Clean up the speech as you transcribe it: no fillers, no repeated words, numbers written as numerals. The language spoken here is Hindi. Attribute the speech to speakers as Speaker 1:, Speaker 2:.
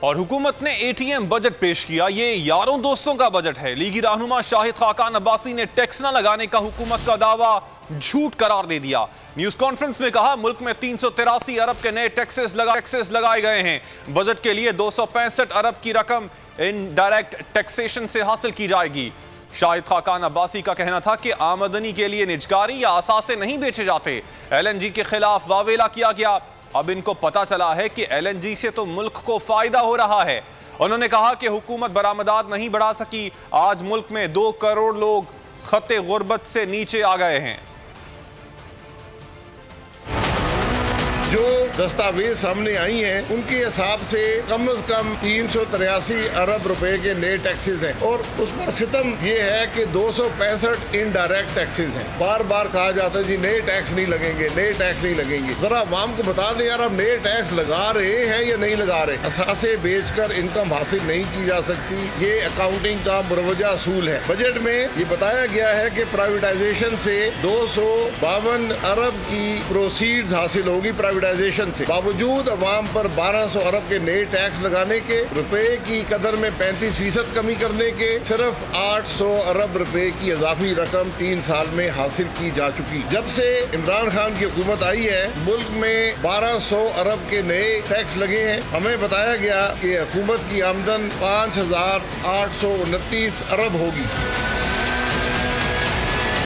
Speaker 1: और हुकूमत ने एटीएम बजट पेश किया। ये यारों दोस्तों का बजट है। लीगी रहनुमा शाहिद खाकान अब्बासी ने टैक्स न लगाने का हुकूमत का दावा झूठ करार दे दिया। न्यूज कॉन्फ्रेंस में कहा मुल्क में 383 अरब के नए टैक्सेस लगाए गए हैं। बजट के लिए 265 अरब की रकम इनडायरेक्ट टैक्सेशन से हासिल की जाएगी। शाहिद खाकान अब्बासी का कहना था कि आमदनी के लिए निजकारी या असासे नहीं बेचे जाते। LNG के खिलाफ वावेला किया गया। अब इनको पता चला है कि LNG से तो मुल्क को फायदा हो रहा है। उन्होंने कहा कि हुकूमत बरामदात नहीं बढ़ा सकी। आज मुल्क में 2 करोड़ लोग खत्ते गुर्बत से नीचे आ गए हैं।
Speaker 2: जो दस्तावेज सामने आई हैं उनके हिसाब से कम 383 अरब रुपए के नए टैक्सेस हैं और उस पर सितम ये है कि 265 इनडायरेक्ट टैक्सेस हैं। बार बार कहा जाता है जी नए टैक्स नहीं लगेंगे, नए टैक्स नहीं लगेंगे। जरा आवाम को बता दें यार, अब नए टैक्स लगा रहे हैं या नहीं लगा रहे। असासे बेचकर इनकम हासिल नहीं की जा सकती, ये अकाउंटिंग का मुरवजा असूल है। बजट में ये बताया गया है कि प्राइवेटाइजेशन से 252 अरब की प्रोसीड्स हासिल होगी प्राइवेटाइजेशन से। बावजूद अवाम पर 1200 अरब के नए टैक्स लगाने के, रुपए की कदर में 35% कमी करने के, सिर्फ 800 अरब रुपए की इजाफी रकम 3 साल में हासिल की जा चुकी। जब से इमरान खान की हुकूमत आई है मुल्क में 1200 अरब के नए टैक्स लगे हैं। हमें बताया गया कि हुकूमत की आमदन 5829 अरब होगी।